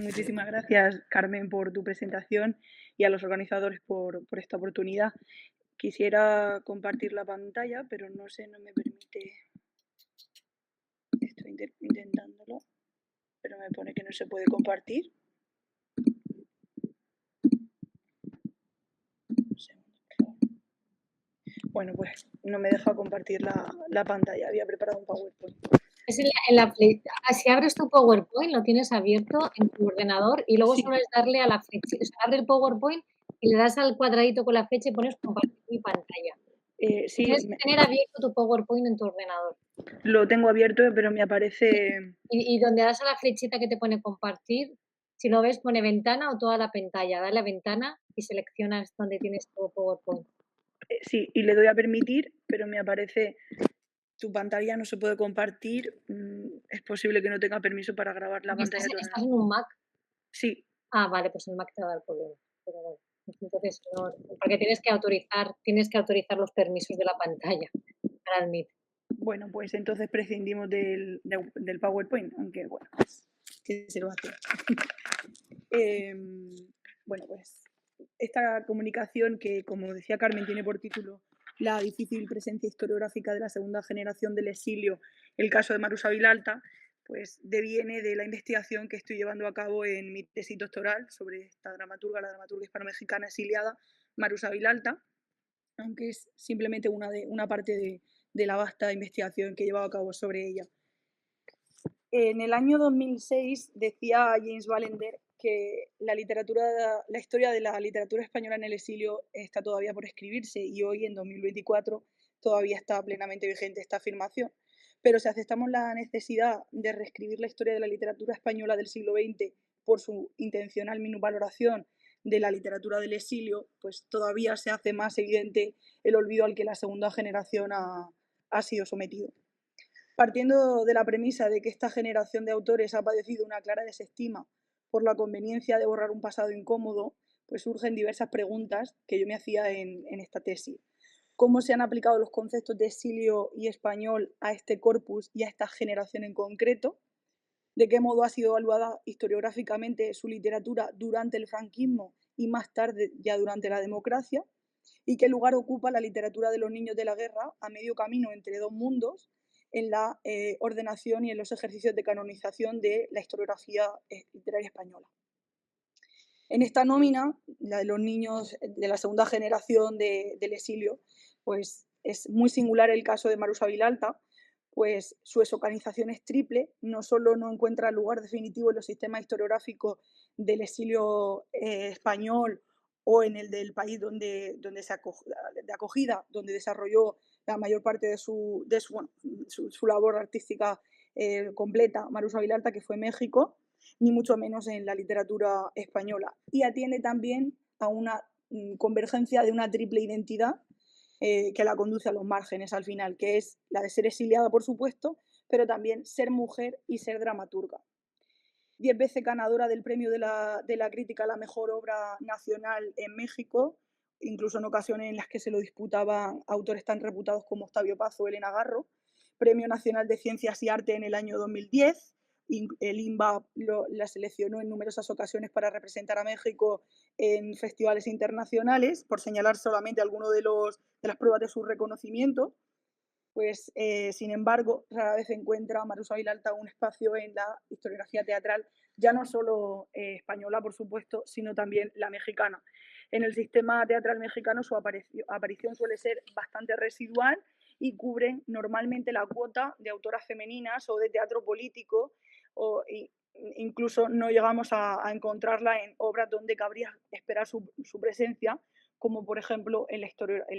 Muchísimas gracias, Carmen, por tu presentación y a los organizadores por esta oportunidad. Quisiera compartir la pantalla, pero no sé, no me permite. Estoy intentándolo, pero me pone que no se puede compartir. Un segundo, por favor. Bueno, pues no me deja compartir la pantalla. Había preparado un PowerPoint. Es si abres tu PowerPoint, lo tienes abierto en tu ordenador y luego Sí, solo es darle a la flechita, o sea, abre el PowerPoint y le das al cuadradito con la flecha y pones compartir mi pantalla. sí, Tienes que tener abierto tu PowerPoint en tu ordenador. lo tengo abierto, pero me aparece. Y donde das a la flechita que te pone compartir, si lo ves pone ventana o toda la pantalla. Dale a ventana y seleccionas donde tienes tu PowerPoint. Sí, y le doy a permitir, pero me aparece tu pantalla no se puede compartir. Es posible que no tenga permiso para grabar la Porque pantalla de tu estás ordenador. en un Mac. Sí, Ah, vale, pues el Mac te va a dar problema. Pero bueno, pues entonces no, porque tienes que autorizar los permisos de la pantalla para el Meet. bueno, pues entonces prescindimos del PowerPoint, aunque bueno, pues, ¿qué se lo va a hacer? Em, bueno, pues esta comunicación que, como decía Carmen, tiene por título La difícil presencia historiográfica de la segunda generación del exilio, el caso de Marusa Vilalta, pues deviene de la investigación que estoy llevando a cabo en mi tesis doctoral sobre esta dramaturga, la dramaturga hispano-mexicana exiliada, Marusa Vilalta, aunque es simplemente una parte de la vasta investigación que he llevado a cabo sobre ella. En el año 2006 decía James Ballender que la historia de la literatura española en el exilio está todavía por escribirse y hoy, en 2024, todavía está plenamente vigente esta afirmación. Pero si aceptamos la necesidad de reescribir la historia de la literatura española del siglo XX por su intencional minusvaloración de la literatura del exilio, pues todavía se hace más evidente el olvido al que la segunda generación ha sido sometido. Partiendo de la premisa de que esta generación de autores ha padecido una clara desestima por la conveniencia de borrar un pasado incómodo, pues surgen diversas preguntas que yo me hacía en esta tesis. ¿Cómo se han aplicado los conceptos de exilio y español a este corpus y a esta generación en concreto? ¿De qué modo ha sido evaluada historiográficamente su literatura durante el franquismo y más tarde ya durante la democracia? ¿Y qué lugar ocupa la literatura de los niños de la guerra a medio camino entre dos mundos en la ordenación y en los ejercicios de canonización de la historiografía literaria española? En esta nómina, la de los niños de la segunda generación del exilio, pues es muy singular el caso de Marusa Vilalta, pues su exocanización es triple, no solo no encuentra lugar definitivo en los sistemas historiográficos del exilio español o en el del país donde de acogida, donde desarrolló la mayor parte de su labor artística completa, Marusa Vilalta, que fue México, ni mucho menos en la literatura española. Y atiende también a una convergencia de una triple identidad que la conduce a los márgenes al final, que es la de ser exiliada, por supuesto, pero también ser mujer y ser dramaturga. 10 veces ganadora del premio de la crítica a la mejor obra nacional en México, incluso en ocasiones en las que se lo disputaban autores tan reputados como Octavio Paz o Elena Garro. Premio Nacional de Ciencias y Arte en el año 2010. El INBA la seleccionó en numerosas ocasiones para representar a México en festivales internacionales, por señalar solamente algunos de las pruebas de su reconocimiento. Pues, sin embargo, rara vez encuentra Marusa Vilalta un espacio en la historiografía teatral, ya no solo española, por supuesto, sino también la mexicana. En el sistema teatral mexicano su aparición suele ser bastante residual y cubren normalmente la cuota de autoras femeninas o de teatro político, o incluso no llegamos a encontrarla en obras donde cabría esperar su presencia, como por ejemplo en la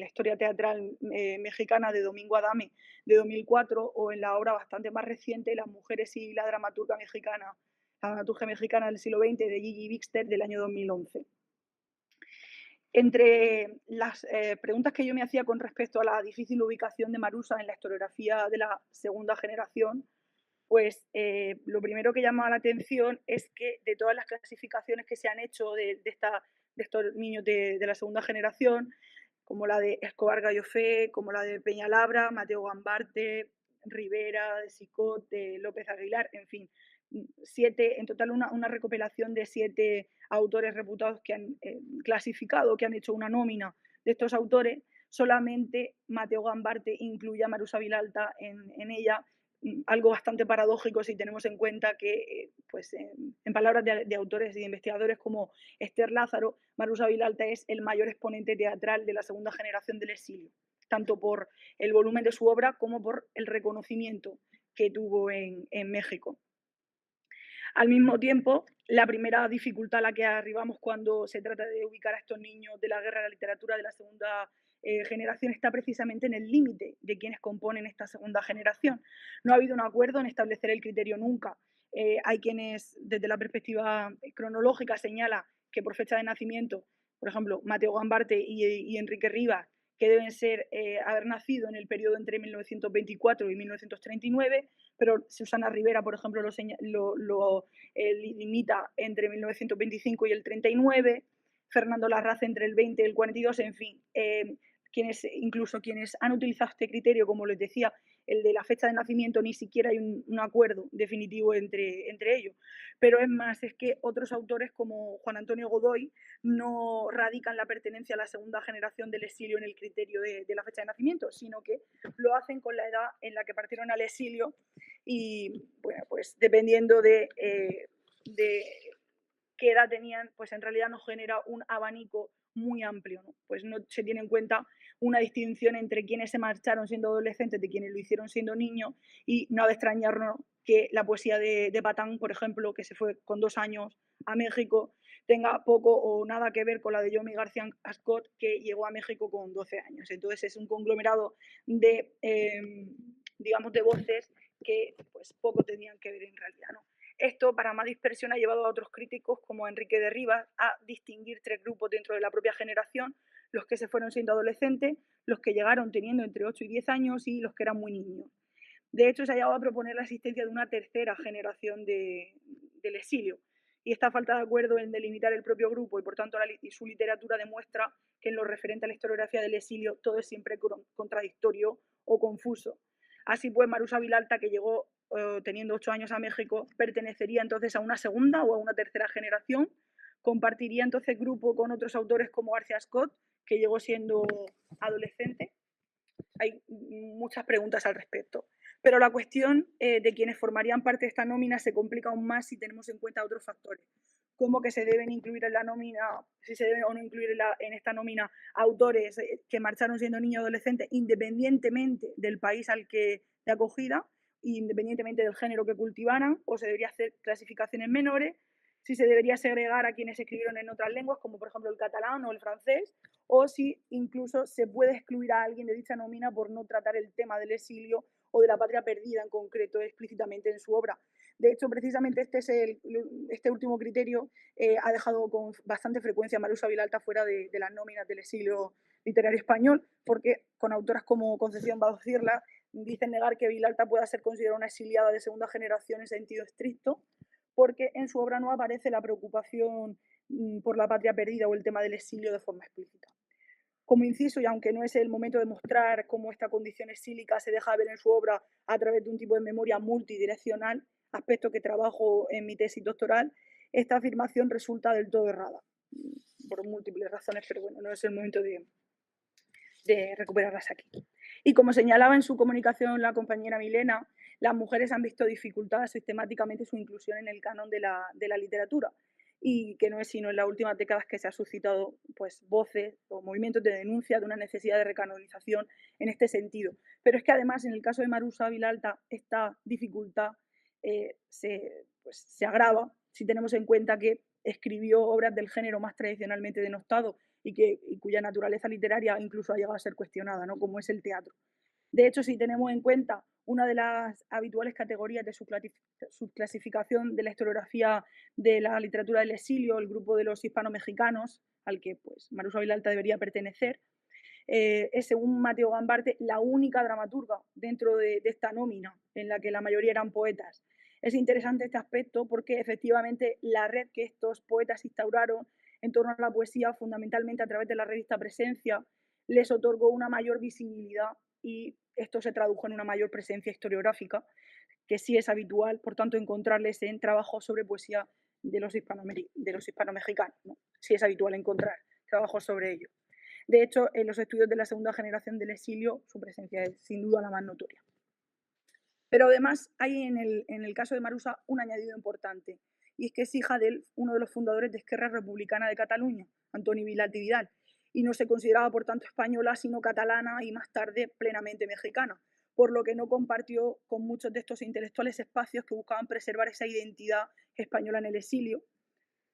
historia teatral mexicana de Domingo Adame de 2004 o en la obra bastante más reciente Las mujeres y la dramaturgia mexicana del siglo XX de Gigi Wixter del año 2011. Entre las preguntas que yo me hacía con respecto a la difícil ubicación de Marusa en la historiografía de la segunda generación, pues lo primero que llama la atención es que de todas las clasificaciones que se han hecho de estos niños de la segunda generación, como la de Escobar Gallofé, como la de Peñalabra, Mateo Gambarte, Rivera, de Sicot, de López Aguilar, en fin, en total una recopilación de 7 autores reputados que han clasificado, que han hecho una nómina de estos autores. Solamente Mateo Gambarte incluye a Marusa Vilalta en ella, algo bastante paradójico si tenemos en cuenta que, pues, en palabras de autores y de investigadores como Esther Lázaro, Marusa Vilalta es el mayor exponente teatral de la segunda generación del exilio, tanto por el volumen de su obra como por el reconocimiento que tuvo en México. Al mismo tiempo, la primera dificultad a la que arribamos cuando se trata de ubicar a estos niños de la guerra de la literatura de la segunda generación está precisamente en el límite de quienes componen esta segunda generación. No ha habido un acuerdo en establecer el criterio nunca. Hay quienes, desde la perspectiva cronológica, señala que por fecha de nacimiento, por ejemplo, Mateo Gambarte y Enrique Rivas, que deben haber nacido en el periodo entre 1924 y 1939, pero Susana Rivera, por ejemplo, lo limita entre 1925 y el 39, Fernando Larraz entre el 20 y el 42, en fin, incluso quienes han utilizado este criterio, como les decía, el de la fecha de nacimiento, ni siquiera hay un acuerdo definitivo entre ellos. Pero es más, es que otros autores como Juan Antonio Godoy no radican la pertenencia a la segunda generación del exilio en el criterio de la fecha de nacimiento, sino que lo hacen con la edad en la que partieron al exilio y, bueno, pues dependiendo de qué edad tenían, pues en realidad nos genera un abanico muy amplio, ¿no? Pues no se tiene en cuenta una distinción entre quienes se marcharon siendo adolescentes de quienes lo hicieron siendo niños, y no ha de extrañarnos que la poesía de Patán, por ejemplo, que se fue con 2 años a México, tenga poco o nada que ver con la de Yomi García Ascot, que llegó a México con 12 años. Entonces es un conglomerado de, digamos, de voces que pues poco tenían que ver en realidad, ¿no? Esto, para más dispersión, ha llevado a otros críticos, como Enrique de Rivas, a distinguir 3 grupos dentro de la propia generación: los que se fueron siendo adolescentes, los que llegaron teniendo entre 8 y 10 años y los que eran muy niños. De hecho, se ha llegado a proponer la existencia de una tercera generación del exilio. Y esta falta de acuerdo en delimitar el propio grupo y, por tanto, su literatura demuestra que en lo referente a la historiografía del exilio todo es siempre contradictorio o confuso. Así pues, Marusa Vilalta, que llegó teniendo 8 años a México, pertenecería entonces a una segunda o a una tercera generación. Compartiría entonces grupo con otros autores como García Scott, que llegó siendo adolescente. Hay muchas preguntas al respecto. Pero la cuestión de quienes formarían parte de esta nómina se complica aún más si tenemos en cuenta otros factores, como que se deben incluir en la nómina, si se deben o no incluir en esta nómina autores que marcharon siendo niños o adolescentes, independientemente del país al que de acogida, independientemente del género que cultivaran, o se debería hacer clasificaciones menores, si se debería segregar a quienes escribieron en otras lenguas, como por ejemplo el catalán o el francés, o si incluso se puede excluir a alguien de dicha nómina por no tratar el tema del exilio o de la patria perdida en concreto explícitamente en su obra. De hecho, precisamente este último criterio ha dejado con bastante frecuencia a Marusa Vilalta fuera de las nóminas del exilio literario español, porque con autoras como Concepción Bauzirla dicen negar que Vilalta pueda ser considerada una exiliada de segunda generación en sentido estricto, porque en su obra no aparece la preocupación por la patria perdida o el tema del exilio de forma explícita. Como inciso, y aunque no es el momento de mostrar cómo esta condición exílica se deja ver en su obra a través de un tipo de memoria multidireccional, aspecto que trabajo en mi tesis doctoral, esta afirmación resulta del todo errada, por múltiples razones, pero bueno, no es el momento de recuperarlas aquí. Y como señalaba en su comunicación la compañera Milena, las mujeres han visto dificultada sistemáticamente su inclusión en el canon de la literatura, y que no es sino en las últimas décadas que se han suscitado pues, voces o movimientos de denuncia de una necesidad de recanonización en este sentido. Pero es que además, en el caso de Marusa Vilalta, esta dificultad se agrava si tenemos en cuenta que escribió obras del género más tradicionalmente denostado y cuya naturaleza literaria incluso ha llegado a ser cuestionada, ¿no? Como es el teatro. De hecho, si tenemos en cuenta una de las habituales categorías de subclasificación de la historiografía de la literatura del exilio, el grupo de los hispano-mexicanos, al que pues, Marusa Vilalta debería pertenecer, es, según Mateo Gambarte, la única dramaturga dentro de esta nómina, en la que la mayoría eran poetas. Es interesante este aspecto porque efectivamente la red que estos poetas instauraron en torno a la poesía, fundamentalmente a través de la revista Presencia, les otorgó una mayor visibilidad y esto se tradujo en una mayor presencia historiográfica, que sí es habitual, por tanto, encontrarles en trabajos sobre poesía de los hispano-mexicanos, ¿no? Sí es habitual encontrar trabajos sobre ello. De hecho, en los estudios de la segunda generación del exilio, su presencia es sin duda la más notoria. Pero además hay en el caso de Marusa un añadido importante, y es que es hija de uno de los fundadores de Esquerra Republicana de Cataluña, Antoni Vilalta i Vidal, y no se consideraba por tanto española, sino catalana y más tarde plenamente mexicana, por lo que no compartió con muchos de estos intelectuales espacios que buscaban preservar esa identidad española en el exilio.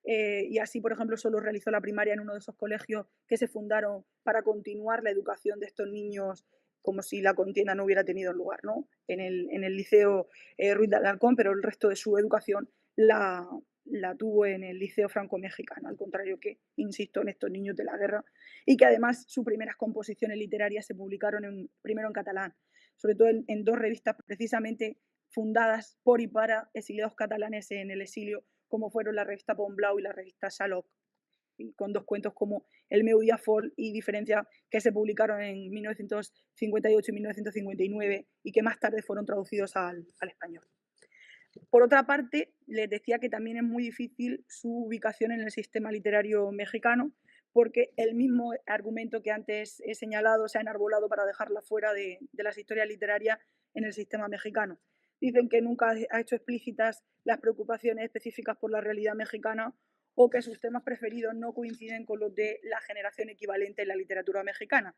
Y así, por ejemplo, solo realizó la primaria en uno de esos colegios que se fundaron para continuar la educación de estos niños como si la contienda no hubiera tenido lugar, ¿no? En el Liceo Ruiz de Alarcón, pero el resto de su educación la tuvo en el Liceo Franco-Mexicano, al contrario que, insisto, en estos niños de la guerra, y que además sus primeras composiciones literarias se publicaron primero en catalán, sobre todo en dos revistas precisamente fundadas por y para exiliados catalanes en el exilio, como fueron la revista Pont Blau y la revista Xaloc, con dos cuentos como El meu dia fol y Diferencia, que se publicaron en 1958 y 1959 y que más tarde fueron traducidos al español. Por otra parte, les decía que también es muy difícil su ubicación en el sistema literario mexicano, porque el mismo argumento que antes he señalado se ha enarbolado para dejarla fuera de las historias literarias en el sistema mexicano. Dicen que nunca ha hecho explícitas las preocupaciones específicas por la realidad mexicana o que sus temas preferidos no coinciden con los de la generación equivalente en la literatura mexicana,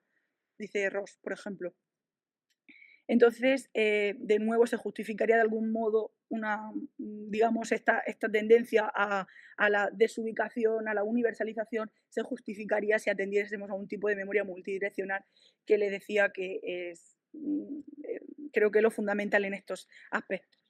dice Ross, por ejemplo. Entonces, de nuevo, se justificaría de algún modo digamos, esta tendencia a la desubicación, a la universalización, se justificaría si atendiésemos a un tipo de memoria multidireccional que le decía que es, creo que lo fundamental en estos aspectos.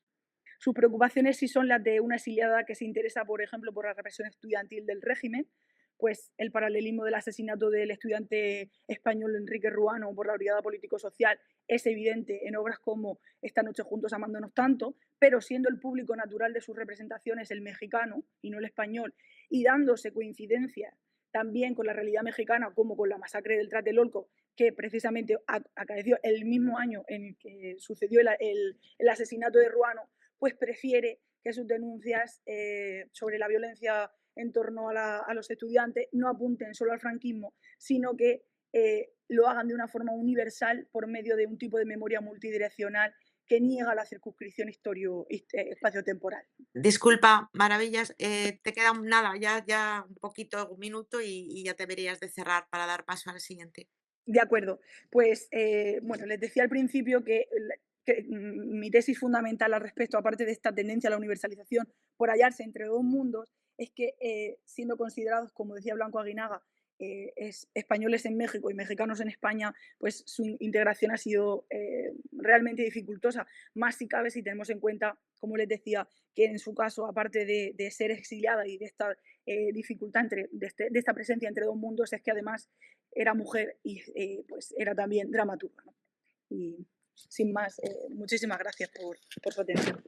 Sus preocupaciones sí son las de una exiliada que se interesa, por ejemplo, por la represión estudiantil del régimen, pues el paralelismo del asesinato del estudiante español Enrique Ruano por la brigada político-social es evidente en obras como Esta noche juntos amándonos tanto, pero siendo el público natural de sus representaciones el mexicano y no el español, y dándose coincidencia también con la realidad mexicana, como con la masacre del Tlatelolco, que precisamente acaeció el mismo año en el que sucedió el asesinato de Ruano, pues prefiere que sus denuncias sobre la violencia en torno a los estudiantes no apunten solo al franquismo, sino que lo hagan de una forma universal por medio de un tipo de memoria multidireccional que niega la circunscripción espacio-temporal. Disculpa, Maravillas, te queda nada, ya un poquito, un minuto y ya deberías de cerrar para dar paso al siguiente. De acuerdo. Pues, bueno, les decía al principio que mi tesis fundamental al respecto, aparte de esta tendencia a la universalización por hallarse entre dos mundos, es que siendo considerados, como decía Blanco Aguinaga, españoles en México y mexicanos en España, pues su integración ha sido realmente dificultosa. Más si cabe si tenemos en cuenta, como les decía, que en su caso, aparte de ser exiliada y de esta dificultad de esta presencia entre dos mundos, es que además era mujer y pues era también dramaturga, ¿no? Y sin más, muchísimas gracias por su atención.